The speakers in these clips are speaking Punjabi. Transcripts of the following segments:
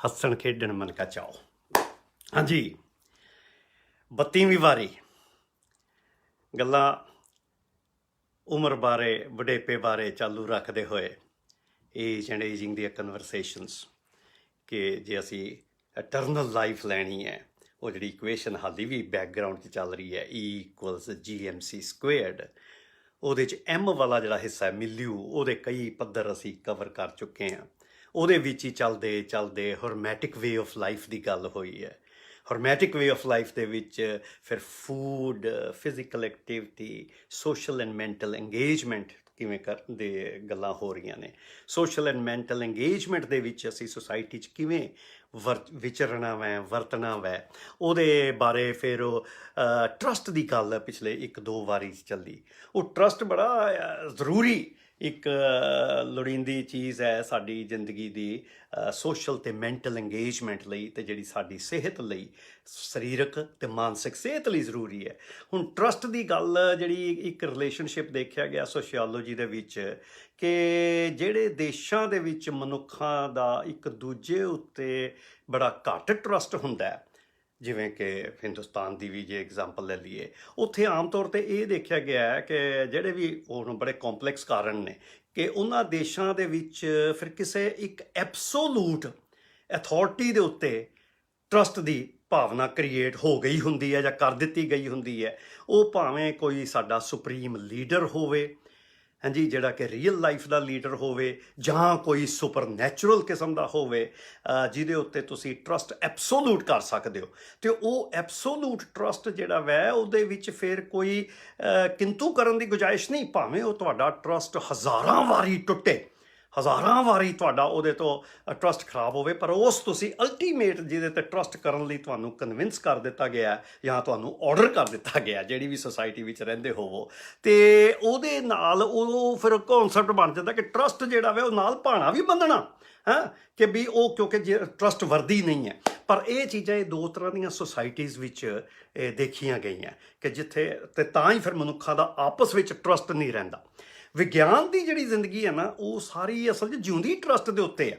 ਹੱਸਣ ਖੇਡਣ ਮਨ ਕਾ ਚਾਓ। ਹਾਂਜੀ, 32ਵੀਂ ਵਾਰੀ ਗੱਲਾਂ ਉਮਰ ਬਾਰੇ ਵਡੇਪੇ ਬਾਰੇ ਚਾਲੂ ਰੱਖਦੇ ਹੋਏ ਏਜ ਐਂਡ ਏਜਿੰਗ ਦੀਆਂ ਕਨਵਰਸੇਸ਼ਨਸ ਕਿ ਜੇ ਅਸੀਂ ਇਟਰਨਲ ਲਾਈਫ ਲੈਣੀ ਹੈ, ਉਹ ਜਿਹੜੀ ਇਕੁਏਸ਼ਨ ਹਾਲੀ ਵੀ ਬੈਕਗਰਾਊਂਡ 'ਚ ਚੱਲ ਰਹੀ ਹੈ E=GMC², ਉਹਦੇ 'ਚ M ਵਾਲਾ ਜਿਹੜਾ ਹਿੱਸਾ ਹੈ ਮਿਲਿਊ, ਉਹਦੇ ਕਈ ਪੱਧਰ ਅਸੀਂ ਕਵਰ ਕਰ ਚੁੱਕੇ ਹਾਂ। ਉਹਦੇ ਵਿੱਚ ਹੀ ਚੱਲਦੇ ਚੱਲਦੇ ਹਰਮੈਟਿਕ ਵੇ ਆਫ ਲਾਈਫ ਦੀ ਗੱਲ ਹੋਈ ਹੈ। ਹਰਮੈਟਿਕ ਵੇ ਆਫ ਲਾਈਫ ਦੇ ਵਿੱਚ ਫਿਰ food, physical activity, social and mental engagement ਕਿਵੇਂ ਕਰਨ ਦੇ ਗੱਲਾਂ ਹੋ ਰਹੀਆਂ ਨੇ। ਸੋਸ਼ਲ ਐਂਡ ਮੈਂਟਲ ਇੰਗੇਜਮੈਂਟ ਦੇ ਵਿੱਚ ਅਸੀਂ ਸੁਸਾਇਟੀ 'ਚ ਕਿਵੇਂ ਵਿਚਰਨਾ ਵੈ, ਵਰਤਣਾ ਵੈ, ਉਹਦੇ ਬਾਰੇ ਫਿਰ ਟਰਸਟ ਦੀ ਗੱਲ ਪਿਛਲੇ 1-2 ਵਾਰੀ ਚੱਲੀ। ਉਹ ਟਰਸਟ ਬੜਾ ਜ਼ਰੂਰੀ ਇੱਕ ਲੋੜੀਂਦੀ ਚੀਜ਼ ਹੈ ਸਾਡੀ ਜ਼ਿੰਦਗੀ ਦੀ ਸੋਸ਼ਲ ਅਤੇ ਮੈਂਟਲ ਇੰਗੇਜਮੈਂਟ ਲਈ, ਅਤੇ ਜਿਹੜੀ ਸਾਡੀ ਸਿਹਤ ਲਈ, ਸਰੀਰਕ ਅਤੇ ਮਾਨਸਿਕ ਸਿਹਤ ਲਈ ਜ਼ਰੂਰੀ ਹੈ। ਹੁਣ ਟਰਸਟ ਦੀ ਗੱਲ ਜਿਹੜੀ ਇੱਕ ਰਿਲੇਸ਼ਨਸ਼ਿਪ ਦੇਖਿਆ ਗਿਆ ਸੋਸ਼ੀਓਲੋਜੀ ਦੇ ਵਿੱਚ ਕਿ ਜਿਹੜੇ ਦੇਸ਼ਾਂ ਦੇ ਵਿੱਚ ਮਨੁੱਖਾਂ ਦਾ ਇੱਕ ਦੂਜੇ ਉੱਤੇ ਬੜਾ ਘੱਟ ਟਰਸਟ ਹੁੰਦਾ ਹੈ, ਜਿਵੇਂ ਕਿ ਹਿੰਦੁਸਤਾਨ ਦੀ ਵੀ ਜੇ ਐਗਜ਼ਾਮਪਲ ਲੈ ਲਈਏ, ਉੱਥੇ ਆਮ ਤੌਰ 'ਤੇ ਇਹ ਦੇਖਿਆ ਗਿਆ ਹੈ ਕਿ ਜਿਹੜੇ ਵੀ ਉਹ ਬੜੇ ਕੰਪਲੈਕਸ ਕਾਰਨ ਨੇ ਕਿ ਉਹਨਾਂ ਦੇਸ਼ਾਂ ਦੇ ਵਿੱਚ ਫਿਰ ਕਿਸੇ ਇੱਕ ਐਬਸੋਲੂਟ ਅਥਾਰਟੀ ਦੇ ਉੱਤੇ ਟਰਸਟ ਦੀ ਭਾਵਨਾ ਕ੍ਰੀਏਟ ਹੋ ਗਈ ਹੁੰਦੀ ਹੈ ਜਾਂ ਕਰ ਦਿੱਤੀ ਗਈ ਹੁੰਦੀ ਹੈ। ਉਹ ਭਾਵੇਂ ਕੋਈ ਸਾਡਾ ਸੁਪਰੀਮ ਲੀਡਰ ਹੋਵੇ, ਹਾਂਜੀ, ਜਿਹੜਾ ਕਿ ਰੀਅਲ ਲਾਈਫ ਦਾ ਲੀਡਰ ਹੋਵੇ, ਜਾਂ ਕੋਈ ਸੁਪਰ ਨੈਚੁਰਲ ਕਿਸਮ ਦਾ ਹੋਵੇ ਜਿਹਦੇ ਉੱਤੇ ਤੁਸੀਂ ਟਰਸਟ ਐਬਸੋਲੂਟ ਕਰ ਸਕਦੇ ਹੋ। ਅਤੇ ਉਹ ਐਬਸੋਲੂਟ ਟਰਸਟ ਜਿਹੜਾ ਵੈ ਉਹਦੇ ਵਿੱਚ ਫਿਰ ਕੋਈ ਕਿੰਤੂ ਕਰਨ ਦੀ ਗੁੰਜਾਇਸ਼ ਨਹੀਂ। ਭਾਵੇਂ ਉਹ ਤੁਹਾਡਾ ਟਰਸਟ ਹਜ਼ਾਰਾਂ ਵਾਰੀ ਟੁੱਟੇ, ਹਜ਼ਾਰਾਂ ਵਾਰੀ ਤੁਹਾਡਾ ਉਹਦੇ ਤੋਂ ਟਰਸਟ ਖਰਾਬ ਹੋਵੇ, ਪਰ ਉਸ ਤੁਸੀਂ ਅਲਟੀਮੇਟ ਜਿਹਦੇ 'ਤੇ ਟਰਸਟ ਕਰਨ ਲਈ ਤੁਹਾਨੂੰ ਕਨਵਿੰਸ ਕਰ ਦਿੱਤਾ ਗਿਆ ਜਾਂ ਤੁਹਾਨੂੰ ਆਰਡਰ ਕਰ ਦਿੱਤਾ ਗਿਆ, ਜਿਹੜੀ ਵੀ ਸੁਸਾਇਟੀ ਵਿੱਚ ਰਹਿੰਦੇ ਹੋਵੋ, ਅਤੇ ਉਹਦੇ ਨਾਲ ਉਹ ਫਿਰ ਕੌਨਸੈਪਟ ਬਣ ਜਾਂਦਾ ਕਿ ਟਰਸਟ ਜਿਹੜਾ ਵਾ ਉਹ ਨਾਲ ਭਾਣਾ ਵੀ ਬੰਨਣਾ ਕਿ ਵੀ ਉਹ ਕਿਉਂਕਿ ਜੇ ਟਰਸਟ ਵਰਦੀ ਨਹੀਂ ਹੈ। ਪਰ ਇਹ ਚੀਜ਼ਾਂ ਇਹ 2 ਤਰ੍ਹਾਂ ਦੀਆਂ ਸੁਸਾਇਟੀਜ਼ ਵਿੱਚ ਦੇਖੀਆਂ ਗਈਆਂ ਕਿ ਜਿੱਥੇ ਅਤੇ ਤਾਂ ਹੀ ਫਿਰ ਮਨੁੱਖਾਂ ਦਾ ਆਪਸ ਵਿੱਚ ਟਰਸਟ ਨਹੀਂ ਰਹਿੰਦਾ। ਵਿਗਿਆਨ ਦੀ ਜਿਹੜੀ ਜ਼ਿੰਦਗੀ ਹੈ ਨਾ, ਉਹ ਸਾਰੀ ਅਸਲ 'ਚ ਜਿਉਂਦੀ ਟਰਸਟ ਦੇ ਉੱਤੇ ਹੈ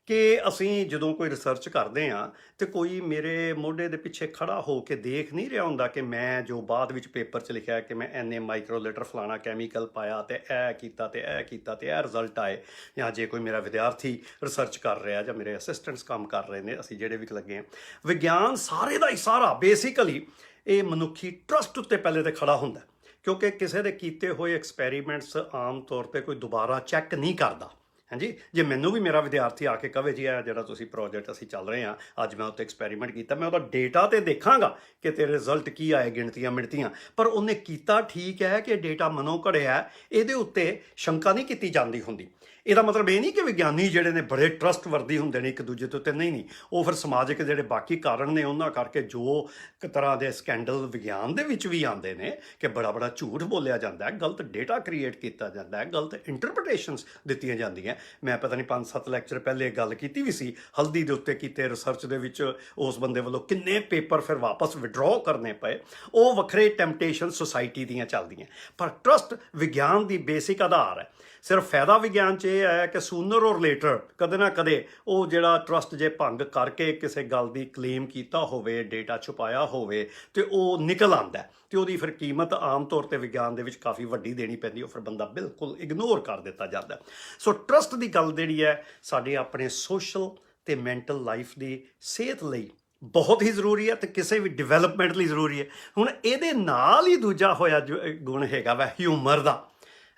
ਕਿ ਅਸੀਂ ਜਦੋਂ ਕੋਈ ਰਿਸਰਚ ਕਰਦੇ ਹਾਂ ਅਤੇ ਕੋਈ ਮੇਰੇ ਮੋਢੇ ਦੇ ਪਿੱਛੇ ਖੜ੍ਹਾ ਹੋ ਕੇ ਦੇਖ ਨਹੀਂ ਰਿਹਾ ਹੁੰਦਾ ਕਿ ਮੈਂ ਜੋ ਬਾਅਦ ਵਿੱਚ ਪੇਪਰ 'ਚ ਲਿਖਿਆ ਕਿ ਮੈਂ ਇੰਨੇ ਮਾਈਕਰੋਲੀਟਰ ਫਲਾਣਾ ਕੈਮੀਕਲ ਪਾਇਆ ਅਤੇ ਇਹ ਕੀਤਾ ਅਤੇ ਇਹ ਕੀਤਾ ਅਤੇ ਇਹ ਰਿਜ਼ਲਟ ਆਏ, ਜਾਂ ਜੇ ਕੋਈ ਮੇਰਾ ਵਿਦਿਆਰਥੀ ਰਿਸਰਚ ਕਰ ਰਿਹਾ ਜਾਂ ਮੇਰੇ ਅਸਿਸਟੈਂਟਸ ਕੰਮ ਕਰ ਰਹੇ ਨੇ, ਅਸੀਂ ਜਿਹੜੇ ਵੀ ਲੱਗੇ ਹਾਂ, ਵਿਗਿਆਨ ਸਾਰੇ ਦਾ ਹੀ ਸਾਰਾ ਬੇਸਿਕਲੀ ਇਹ ਮਨੁੱਖੀ ਟਰਸਟ ਉੱਤੇ ਪਹਿਲੇ ਤਾਂ ਖੜ੍ਹਾ ਹੁੰਦਾ, ਕਿਉਂਕਿ ਕਿਸੇ ਦੇ ਕੀਤੇ ਹੋਏ ਐਕਸਪੈਰੀਮੈਂਟਸ ਆਮ ਤੌਰ 'ਤੇ ਕੋਈ ਦੁਬਾਰਾ ਚੈੱਕ ਨਹੀਂ ਕਰਦਾ। ਹਾਂਜੀ, ਜੇ ਮੈਨੂੰ ਵੀ ਮੇਰਾ ਵਿਦਿਆਰਥੀ ਆ ਕੇ ਕਹੇ ਜੀ ਇਹ ਜਿਹੜਾ ਤੁਸੀਂ ਪ੍ਰੋਜੈਕਟ ਅਸੀਂ ਚੱਲ ਰਹੇ ਹਾਂ, ਅੱਜ ਮੈਂ ਉੱਤੇ ਐਕਸਪੈਰੀਮੈਂਟ ਕੀਤਾ, ਮੈਂ ਉਹਦਾ ਡੇਟਾ ਤੇ ਦੇਖਾਂਗਾ ਕਿ ਤੇਰੇ ਰਿਜ਼ਲਟ ਕੀ ਆਏ, ਗਿਣਤੀਆਂ ਮਿਣਤੀਆਂ, ਪਰ ਉਹਨੇ ਕੀਤਾ ਠੀਕ ਹੈ ਕਿ ਡੇਟਾ ਮਨੋਂ ਘੜਿਆ, ਇਹਦੇ ਉੱਤੇ ਸ਼ੰਕਾ ਨਹੀਂ ਕੀਤੀ ਜਾਂਦੀ ਹੁੰਦੀ। ਇਹਦਾ ਮਤਲਬ ਇਹ ਨਹੀਂ ਕਿ ਵਿਗਿਆਨੀ ਜਿਹੜੇ ਨੇ ਬੜੇ ਟਰਸਟ ਵਰਦੀ ਹੁੰਦੇ ਨੇ ਇੱਕ ਦੂਜੇ ਦੇ ਉੱਤੇ, ਨਹੀਂ, ਉਹ ਫਿਰ ਸਮਾਜਿਕ ਜਿਹੜੇ ਬਾਕੀ ਕਾਰਨ ਨੇ ਉਹਨਾਂ ਕਰਕੇ ਜੋ ਇੱਕ ਤਰ੍ਹਾਂ ਦੇ ਸਕੈਂਡਲ ਵਿਗਿਆਨ ਦੇ ਵਿੱਚ ਵੀ ਆਉਂਦੇ ਨੇ ਕਿ ਬੜਾ ਝੂਠ ਬੋਲਿਆ ਜਾਂਦਾ ਹੈ, ਗਲਤ ਡੇਟਾ ਕ੍ਰੀਏਟ ਕੀਤਾ ਜਾਂਦਾ ਹੈ, ਗਲਤ ਇੰਟਰਪ੍ਰੀਟੇਸ਼ਨਸ ਦਿੱਤੀਆਂ ਜਾਂਦੀਆਂ। ਮੈਂ ਪਤਾ ਨਹੀਂ 5-7 ਲੈਕਚਰ ਪਹਿਲੇ ਗੱਲ ਕੀਤੀ ਵੀ ਸੀ, ਹਲਦੀ ਦੇ ਉੱਤੇ ਕੀਤੇ ਰਿਸਰਚ ਦੇ ਵਿੱਚ ਉਸ ਬੰਦੇ ਵੱਲੋਂ ਕਿੰਨੇ ਪੇਪਰ ਫਿਰ ਵਾਪਸ ਵਿਡਰਾਅ ਕਰਨੇ ਪਏ। ਉਹ ਵੱਖਰੇ ਟੈਂਪਟੇਸ਼ਨ ਸੁਸਾਇਟੀ ਦੀਆਂ ਚੱਲਦੀਆਂ, ਪਰ ਟਰਸਟ ਵਿਗਿਆਨ ਦੀ ਬੇਸਿਕ ਆਧਾਰ ਹੈ। ਸਿਰਫ ਫਾਇਦਾ ਵਿਗਿਆਨ 'ਚ ਇਹ ਹੈ ਕਿ ਸੂਨਰ ਔਰ ਲੇਟਰ ਕਦੇ ਨਾ ਕਦੇ ਉਹ ਜਿਹੜਾ ਟਰਸਟ ਜੇ ਭੰਗ ਕਰਕੇ ਕਿਸੇ ਗੱਲ ਦੀ ਕਲੇਮ ਕੀਤਾ ਹੋਵੇ, ਡੇਟਾ ਛੁਪਾਇਆ ਹੋਵੇ, ਅਤੇ ਉਹ ਨਿਕਲ ਆਉਂਦਾ ਅਤੇ ਉਹਦੀ ਫਿਰ ਕੀਮਤ ਆਮ ਤੌਰ 'ਤੇ ਵਿਗਿਆਨ ਦੇ ਵਿੱਚ ਕਾਫੀ ਵੱਡੀ ਦੇਣੀ ਪੈਂਦੀ, ਉਹ ਫਿਰ ਬੰਦਾ ਬਿਲਕੁਲ ਇਗਨੋਰ ਕਰ ਦਿੱਤਾ ਜਾਂਦਾ। ਸੋ ਟਰਸਟ ਦੀ ਗੱਲ ਜਿਹੜੀ ਹੈ ਸਾਡੇ ਆਪਣੇ ਸੋਸ਼ਲ ਅਤੇ ਮੈਂਟਲ ਲਾਈਫ ਦੀ ਸਿਹਤ ਲਈ ਬਹੁਤ ਹੀ ਜ਼ਰੂਰੀ ਹੈ ਅਤੇ ਕਿਸੇ ਵੀ ਡਿਵੈਲਪਮੈਂਟ ਲਈ ਜ਼ਰੂਰੀ ਹੈ। ਹੁਣ ਇਹਦੇ ਨਾਲ ਹੀ ਦੂਜਾ ਹੋਇਆ ਜੋ ਗੁਣ ਹੈਗਾ ਵਾ ਹਿਊਮਰ ਦਾ,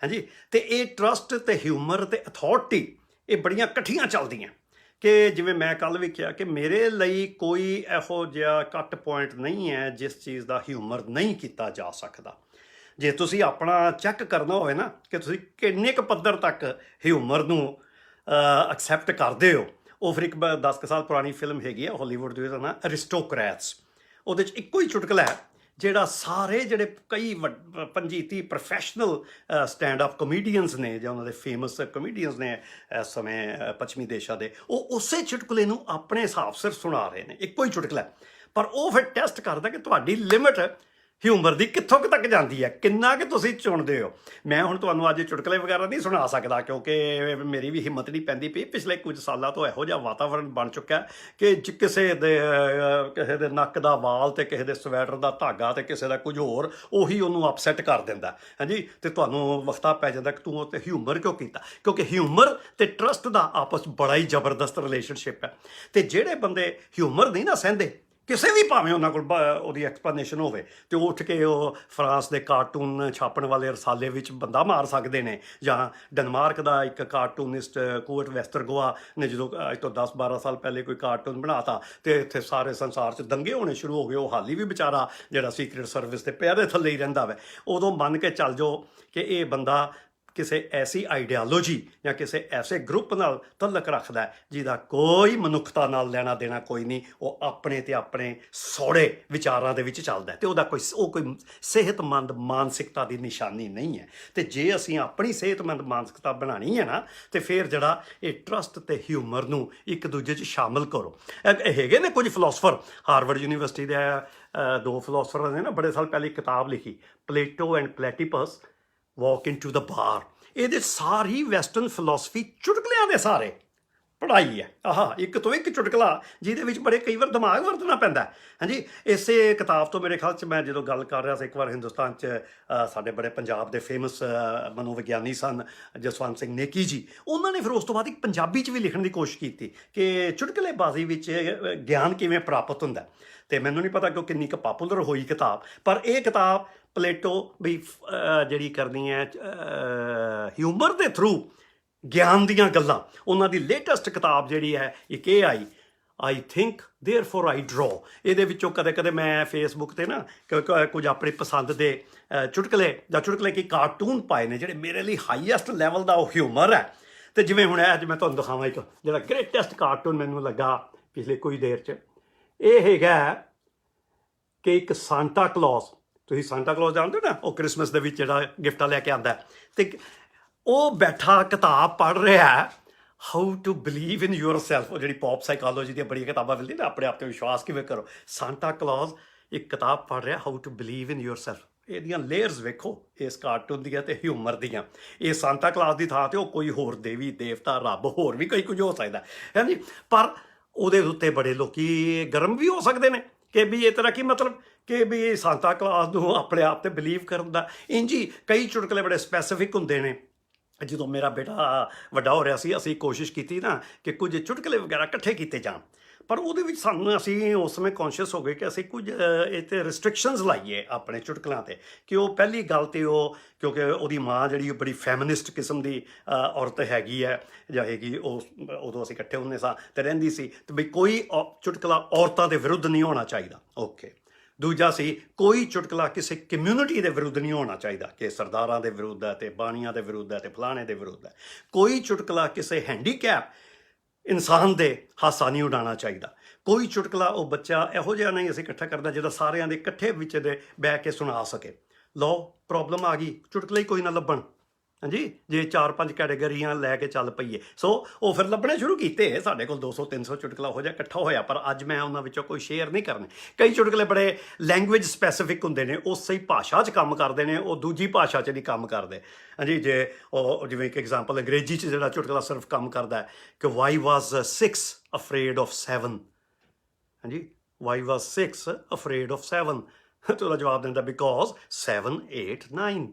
ਹਾਂਜੀ, ਅਤੇ ਇਹ ਟਰਸਟ ਅਤੇ ਹਿਊਮਰ ਅਤੇ ਅਥਾਰਟੀ ਇਹ ਬੜੀਆਂ ਇਕੱਠੀਆਂ ਚੱਲਦੀਆਂ ਕਿ ਜਿਵੇਂ ਮੈਂ ਕੱਲ੍ਹ ਵੀ ਕਿਹਾ ਕਿ ਮੇਰੇ ਲਈ ਕੋਈ ਇਹੋ ਜਿਹਾ ਕੱਟ ਪੁਆਇੰਟ ਨਹੀਂ ਹੈ ਜਿਸ ਚੀਜ਼ ਦਾ ਹਿਊਮਰ ਨਹੀਂ ਕੀਤਾ ਜਾ ਸਕਦਾ। ਜੇ ਤੁਸੀਂ ਆਪਣਾ ਚੈੱਕ ਕਰਨਾ ਹੋਵੇ ਨਾ ਕਿ ਤੁਸੀਂ ਕਿੰਨੇ ਕੁ ਪੱਧਰ ਤੱਕ ਹਿਊਮਰ ਨੂੰ ਐਕਸੈਪਟ ਕਰਦੇ ਹੋ, ਉਹ ਫਿਰ ਇੱਕ 10 ਕੁ ਸਾਲ ਪੁਰਾਣੀ ਫਿਲਮ ਹੈਗੀ ਆ ਹਾਲੀਵੁੱਡ ਦੀ, ਉਹਦਾ ਨਾਂ ਅਰਿਸਟੋਕਰੈਟਸ। ਉਹਦੇ 'ਚ ਇੱਕੋ ਹੀ ਚੁਟਕਲਾ ਹੈ ਜਿਹੜਾ ਸਾਰੇ ਜਿਹੜੇ ਕਈ 25-30 ਪ੍ਰੋਫੈਸ਼ਨਲ ਸਟੈਂਡ ਅਪ ਕਮੇਡੀਅਨਸ ਨੇ ਜਾਂ ਉਹਨਾਂ ਦੇ ਫੇਮਸ ਕਮੇਡੀਅਨਸ ਨੇ ਇਸ ਸਮੇਂ ਪੱਛਮੀ ਦੇਸ਼ਾਂ ਦੇ, ਉਹ ਉਸੇ ਚੁਟਕਲੇ ਨੂੰ ਆਪਣੇ ਹਿਸਾਬ ਸਿਰ ਸੁਣਾ ਰਹੇ ਨੇ, ਇੱਕੋ ਹੀ ਚੁਟਕਲਾ। ਪਰ ਉਹ ਫਿਰ ਟੈਸਟ ਕਰਦਾ ਕਿ ਤੁਹਾਡੀ ਲਿਮਿਟ ਹਿਊਮਰ ਦੀ ਕਿੱਥੋਂ ਕੁ ਤੱਕ ਜਾਂਦੀ ਹੈ, ਕਿੰਨਾ ਕਿ ਤੁਸੀਂ ਚੁਣਦੇ ਹੋ। ਮੈਂ ਹੁਣ ਤੁਹਾਨੂੰ ਅੱਜ ਚੁਟਕਲੇ ਵਗੈਰਾ ਨਹੀਂ ਸੁਣਾ ਸਕਦਾ ਕਿਉਂਕਿ ਮੇਰੀ ਵੀ ਹਿੰਮਤ ਨਹੀਂ ਪੈਂਦੀ ਪਈ। ਪਿਛਲੇ ਕੁਝ ਸਾਲਾਂ ਤੋਂ ਇਹੋ ਜਿਹਾ ਵਾਤਾਵਰਣ ਬਣ ਚੁੱਕਾ ਕਿ ਕਿਸੇ ਦੇ ਨੱਕ ਦਾ ਵਾਲ ਤੇ ਕਿਸੇ ਦੇ ਸਵੈਟਰ ਦਾ ਧਾਗਾ ਤੇ ਕਿਸੇ ਦਾ ਕੁਝ ਹੋਰ ਉਹੀ ਉਹਨੂੰ ਅਪਸੈਟ ਕਰ ਦਿੰਦਾ। ਹਾਂਜੀ, ਤੇ ਤੁਹਾਨੂੰ ਵਕਤਾ ਪੈ ਜਾਂਦਾ ਕਿ ਤੂੰ ਉਹ ਤੇ ਹਿਊਮਰ ਕਿਉਂ ਕੀਤਾ, ਕਿਉਂਕਿ ਹਿਊਮਰ ਤੇ ਟਰਸਟ ਦਾ ਆਪਸ ਬੜਾ ਹੀ ਜ਼ਬਰਦਸਤ ਰਿਲੇਸ਼ਨਸ਼ਿਪ ਹੈ। ਤੇ ਜਿਹੜੇ ਬੰਦੇ ਹਿਊਮਰ ਨਹੀਂ ਨਾ ਸਹਿੰਦੇ, ਕਿਸੇ ਵੀ ਭਾਵੇਂ ਉਹਨਾਂ ਕੋਲ ਉਹਦੀ ਐਕਸਪਲੇਨੇਸ਼ਨ ਹੋਵੇ ਤੇ ਉਹ ਉੱਠ ਕੇ ਉਹ ਫਰਾਂਸ ਦੇ ਕਾਰਟੂਨ ਛਾਪਣ ਵਾਲੇ ਰਸਾਲੇ ਵਿੱਚ ਬੰਦਾ ਮਾਰ ਸਕਦੇ ਨੇ, ਜਾਂ ਡਨਮਾਰਕ ਦਾ ਇੱਕ ਕਾਰਟੂਨਿਸਟ ਕੋਰਟ ਵੈਸਟਰਗੋਆ ਨੇ ਜਦੋਂ ਅੱਜ ਤੋਂ 10-12 ਸਾਲ ਪਹਿਲੇ ਕੋਈ ਕਾਰਟੂਨ ਬਣਾਤਾ ਤੇ ਇੱਥੇ ਸਾਰੇ ਸੰਸਾਰ 'ਚ ਦੰਗੇ ਹੋਣੇ ਸ਼ੁਰੂ ਹੋ ਗਏ। ਉਹ ਹਾਲੀ ਵੀ ਵਿਚਾਰਾ ਜਿਹੜਾ ਸੀਕ੍ਰੇਟ ਸਰਵਿਸ ਦੇ ਪੈਰੇ ਥੱਲੇ ਹੀ ਰਹਿੰਦਾ ਵਾ। ਉਦੋਂ ਮੰਨ ਕੇ ਚੱਲ ਜਾਓ ਕਿ ਇਹ ਬੰਦਾ ਕਿਸੇ ਐਸੀ ਆਈਡੀਆਲੋਜੀ ਜਾਂ ਕਿਸੇ ਐਸੇ ਗਰੁੱਪ ਨਾਲ ਤਲਕ ਰੱਖਦਾ ਜਿਹਦਾ ਕੋਈ ਮਨੁੱਖਤਾ ਨਾਲ ਲੈਣਾ ਦੇਣਾ ਕੋਈ ਨਹੀਂ, ਉਹ ਆਪਣੇ ਤੇ ਆਪਣੇ ਸੌੜੇ ਵਿਚਾਰਾਂ ਦੇ ਵਿੱਚ ਚੱਲਦਾ ਤੇ ਉਹਦਾ ਕੋਈ ਸਿਹਤਮੰਦ ਮਾਨਸਿਕਤਾ ਦੀ ਨਿਸ਼ਾਨੀ ਨਹੀਂ ਹੈ। ਤੇ ਜੇ ਅਸੀਂ ਆਪਣੀ ਸਿਹਤਮੰਦ ਮਾਨਸਿਕਤਾ ਬਣਾਉਣੀ ਹੈ ਨਾ, ਤੇ ਫਿਰ ਜਿਹੜਾ ਇਹ ਟਰਸਟ ਤੇ ਹਿਊਮਰ ਨੂੰ ਇੱਕ ਦੂਜੇ 'ਚ ਸ਼ਾਮਲ ਕਰੋ। ਹੈਗੇ ਨੇ ਕੁਝ ਫਿਲਾਸਫਰ, ਹਾਰਵਰਡ ਯੂਨੀਵਰਸਿਟੀ ਦੇ 2 ਫਿਲਾਸਫਰਾਂ ਨੇ ਨਾ ਬੜੇ ਸਾਲ ਪਹਿਲੇ ਇੱਕ ਕਿਤਾਬ ਲਿਖੀ, ਪਲੇਟੋ ਐਂਡ ਪਲੈਟੀਪਸ ਵਾਕ ਇਨ ਟੂ ਦਾ ਬਾਰ। ਇਹਦੇ ਸਾਰੀ ਵੈਸਟਰਨ ਫਿਲਾਸਫੀ ਚੁਟਕਲਿਆਂ ਦੇ ਸਾਰੇ ਪੜ੍ਹਾਈ ਹੈ। ਇੱਕ ਤੋਂ ਇੱਕ ਚੁਟਕਲਾ ਜਿਹਦੇ ਵਿੱਚ ਬੜੇ ਕਈ ਵਾਰ ਦਿਮਾਗ ਵਰਤਣਾ ਪੈਂਦਾ। ਹਾਂਜੀ, ਇਸੇ ਕਿਤਾਬ ਤੋਂ ਮੇਰੇ ਖਿਆਲ 'ਚ ਮੈਂ ਜਦੋਂ ਗੱਲ ਕਰ ਰਿਹਾ ਸੀ ਇੱਕ ਵਾਰ ਹਿੰਦੁਸਤਾਨ 'ਚ ਸਾਡੇ ਬੜੇ ਪੰਜਾਬ ਦੇ ਫੇਮਸ ਮਨੋਵਿਗਿਆਨੀ ਸਨ ਜਸਵੰਤ ਸਿੰਘ ਨੇਕੀ ਜੀ, ਉਹਨਾਂ ਨੇ ਫਿਰ ਉਸ ਤੋਂ ਬਾਅਦ ਇੱਕ ਪੰਜਾਬੀ 'ਚ ਵੀ ਲਿਖਣ ਦੀ ਕੋਸ਼ਿਸ਼ ਕੀਤੀ ਕਿ ਚੁਟਕਲੇਬਾਜ਼ੀ ਵਿੱਚ ਗਿਆਨ ਕਿਵੇਂ ਪ੍ਰਾਪਤ ਹੁੰਦਾ। ਤੇ ਮੈਨੂੰ ਨਹੀਂ ਪਤਾ ਕਿ ਉਹ ਕਿੰਨੀ ਕੁ ਪਾਪੂਲਰ ਹੋਈ ਕਿਤਾਬ, ਪਰ ਇਹ ਕਿਤਾਬ ਪਲੇਟੋ ਵੀ ਜਿਹੜੀ ਕਰਨੀ ਹੈ ਹਿਊਮਰ ਦੇ ਥਰੂ ਗਿਆਨ ਦੀਆਂ ਗੱਲਾਂ, ਉਹਨਾਂ ਦੀ ਲੇਟੈਸਟ ਕਿਤਾਬ ਜਿਹੜੀ ਹੈ ਇੱਕ ਇਹ ਆਈ, ਆਈ ਥਿੰਕ ਦੇਅਰਫੋਰ ਆਈ ਡਰੋ। ਇਹਦੇ ਵਿੱਚੋਂ ਕਦੇ ਕਦੇ ਮੈਂ ਫੇਸਬੁੱਕ 'ਤੇ ਨਾ ਕੁਝ ਆਪਣੀ ਪਸੰਦ ਦੇ ਚੁਟਕਲੇ ਕੀ ਕਾਰਟੂਨ ਪਾਏ ਨੇ ਜਿਹੜੇ ਮੇਰੇ ਲਈ ਹਾਈਐਸਟ ਲੈਵਲ ਦਾ ਉਹ ਹਿਊਮਰ ਹੈ। ਤੇ ਜਿਵੇਂ ਹੁਣ ਅੱਜ ਮੈਂ ਤੁਹਾਨੂੰ ਦਿਖਾਵਾਂ ਇੱਕ ਜਿਹੜਾ ਗ੍ਰੇਟੈਸਟ ਕਾਰਟੂਨ ਮੈਨੂੰ ਲੱਗਾ ਪਿਛਲੇ ਕੁਝ ਦੇਰ 'ਚ, ਇਹ ਹੈਗਾ ਕਿ ਇੱਕ ਸਾਂਟਾ ਕਲੌਸ, ਤੁਸੀਂ ਸਾਂਟਾ ਕਲੌਸ ਜਾਣਦੇ ਹੋ ਨਾ, ਉਹ ਕ੍ਰਿਸਮਸ ਦੇ ਵਿੱਚ ਜਿਹੜਾ ਗਿਫਟਾਂ ਲੈ ਕੇ ਆਉਂਦਾ, ਤੇ ਉਹ ਬੈਠਾ ਕਿਤਾਬ ਪੜ੍ਹ ਰਿਹਾ how to believe in yourself. ਉਹ ਜਿਹੜੀ ਪੌਪ ਸਾਈਕੋਲੋਜੀ ਦੀਆਂ ਬੜੀਆਂ ਕਿਤਾਬਾਂ ਮਿਲਦੀਆਂ ਨਾ, ਆਪਣੇ ਆਪ 'ਤੇ ਵਿਸ਼ਵਾਸ ਕਿਵੇਂ ਕਰੋ। ਸਾਂਟਾ ਕਲੌਸ ਇੱਕ ਕਿਤਾਬ ਪੜ੍ਹ ਰਿਹਾ how to believe in yourself. ਇਹਦੀਆਂ ਲੇਅਰਸ ਵੇਖੋ ਇਸ ਕਾਰਟੂਨ ਦੀਆਂ ਤੇ ਹਿਊਮਰ ਦੀਆਂ। ਇਹ ਸਾਂਟਾ ਕਲੌਸ ਦੀ ਥਾਂ 'ਤੇ ਉਹ ਕੋਈ ਹੋਰ ਦੇਵੀ ਦੇਵਤਾ ਰੱਬ ਹੋਰ ਵੀ ਕਈ ਕੁਝ ਹੋ ਸਕਦਾ ਹੈ ਜੀ, ਪਰ ਉਹਦੇ ਉੱਤੇ ਬੜੇ ਲੋਕੀ ਗਰਮ ਵੀ ਹੋ ਸਕਦੇ ਨੇ ਕਿ ਵੀ ਇਹ ਤਰ੍ਹਾਂ ਕੀ ਮਤਲਬ ਕਿ ਵੀ ਸਾਂਤਾ ਕਲੌਸ ਨੂੰ ਆਪਣੇ ਆਪ 'ਤੇ ਬਿਲੀਵ ਕਰਨ ਦਾ। ਇੰਝ ਹੀ ਕਈ ਚੁਟਕਲੇ ਬੜੇ ਸਪੈਸੀਫਿਕ ਹੁੰਦੇ ਨੇ। ਜਦੋਂ ਮੇਰਾ ਬੇਟਾ ਵੱਡਾ ਹੋ ਰਿਹਾ ਸੀ, ਅਸੀਂ ਕੋਸ਼ਿਸ਼ ਕੀਤੀ ਨਾ ਕਿ ਕੁਝ ਚੁਟਕਲੇ ਵਗੈਰਾ ਇਕੱਠੇ ਕੀਤੇ ਜਾਣ, ਪਰ ਉਹਦੇ ਵਿੱਚ ਅਸੀਂ ਉਸ ਸਮੇਂ ਕੌਨਸ਼ੀਅਸ ਹੋ ਗਏ ਕਿ ਅਸੀਂ ਕੁਝ ਇਹ 'ਤੇ ਰਿਸਟ੍ਰਿਕਸ਼ਨਸ ਲਾਈਏ ਆਪਣੇ ਚੁਟਕਲਿਆਂ 'ਤੇ। ਕਿ ਉਹ ਪਹਿਲੀ ਗੱਲ ਤੇ ਉਹ, ਕਿਉਂਕਿ ਉਹਦੀ ਮਾਂ ਜਿਹੜੀ ਬੜੀ ਫੈਮਿਨਿਸਟ ਕਿਸਮ ਦੀ ਔਰਤ ਹੈਗੀ ਹੈ ਜਾਂ ਹੈਗੀ, ਉਹ ਉਦੋਂ ਅਸੀਂ ਇਕੱਠੇ ਹੁੰਦੇ ਸਾਂ ਅਤੇ ਰਹਿੰਦੀ ਸੀ, ਅਤੇ ਬਈ ਕੋਈ ਚੁਟਕਲਾ ਔਰਤਾਂ ਦੇ ਵਿਰੁੱਧ ਨਹੀਂ ਹੋਣਾ ਚਾਹੀਦਾ। ਓਕੇ, ਦੂਜਾ ਸੀ ਕੋਈ ਚੁਟਕਲਾ ਕਿਸੇ ਕਮਿਊਨਿਟੀ ਦੇ ਵਿਰੁੱਧ ਨਹੀਂ ਹੋਣਾ ਚਾਹੀਦਾ ਕਿ ਸਰਦਾਰਾਂ ਦੇ ਵਿਰੁੱਧ ਹੈ ਅਤੇ ਬਾਣੀਆਂ ਦੇ ਵਿਰੁੱਧ ਹੈ ਅਤੇ ਫਲਾਣੇ ਦੇ ਵਿਰੁੱਧ ਹੈ। ਕੋਈ ਚੁਟਕਲਾ ਕਿਸੇ ਹੈਂਡੀਕੈਪ ਇਨਸਾਨ ਦੇ ਹਾਸਾ ਨਹੀਂ ਉਡਾਉਣਾ ਚਾਹੀਦਾ। ਕੋਈ ਚੁਟਕਲਾ ਉਹ ਬੱਚਾ ਇਹੋ ਜਿਹਾ ਨਹੀਂ ਅਸੀਂ ਇਕੱਠਾ ਕਰਦਾ ਜਿਹੜਾ ਸਾਰਿਆਂ ਦੇ ਇਕੱਠੇ ਵਿੱਚ ਦੇ ਬਹਿ ਕੇ ਸੁਣਾ ਸਕੇ। ਲਓ ਪ੍ਰੋਬਲਮ ਆ ਗਈ, ਚੁਟਕਲੇ ਹੀ ਕੋਈ ਨਾ ਲੱਭਣ। ਹਾਂਜੀ, ਜੇ 4-5 ਕੈਟੇਗਰੀਆਂ ਲੈ ਕੇ ਚੱਲ ਪਈਏ, ਸੋ ਉਹ ਫਿਰ ਲੱਭਣੇ ਸ਼ੁਰੂ ਕੀਤੇ। ਸਾਡੇ ਕੋਲ 200-300 ਚੁਟਕਲਾ ਹੋ ਜਾ ਇਕੱਠਾ ਹੋਇਆ, ਪਰ ਅੱਜ ਮੈਂ ਉਹਨਾਂ ਵਿੱਚੋਂ ਕੋਈ ਸ਼ੇਅਰ ਨਹੀਂ ਕਰਨੇ। ਕਈ ਚੁਟਕਲੇ ਬੜੇ ਲੈਂਗੁਏਜ ਸਪੈਸੀਫਿਕ ਹੁੰਦੇ ਨੇ, ਉਸੇ ਹੀ ਭਾਸ਼ਾ 'ਚ ਕੰਮ ਕਰਦੇ ਨੇ, ਉਹ ਦੂਜੀ ਭਾਸ਼ਾ 'ਚ ਨਹੀਂ ਕੰਮ ਕਰਦੇ। ਹਾਂਜੀ, ਜੇ ਉਹ ਜਿਵੇਂ ਇੱਕ ਐਗਜ਼ਾਮਪਲ ਅੰਗਰੇਜ਼ੀ 'ਚ ਜਿਹੜਾ ਚੁਟਕਲਾ ਸਿਰਫ ਕੰਮ ਕਰਦਾ ਹੈ ਕਿ ਵਾਈ ਵਾਜ਼ 6 ਅਫਰੇਡ ਆਫ 7। ਹਾਂਜੀ, ਵਾਈ ਵਾਜ਼ 6 ਅਫਰੇਡ ਆਫ 7, ਤੇ ਉਹਦਾ ਜਵਾਬ ਦਿੰਦਾ ਬਿਕੋਜ਼ 7, 8, 9।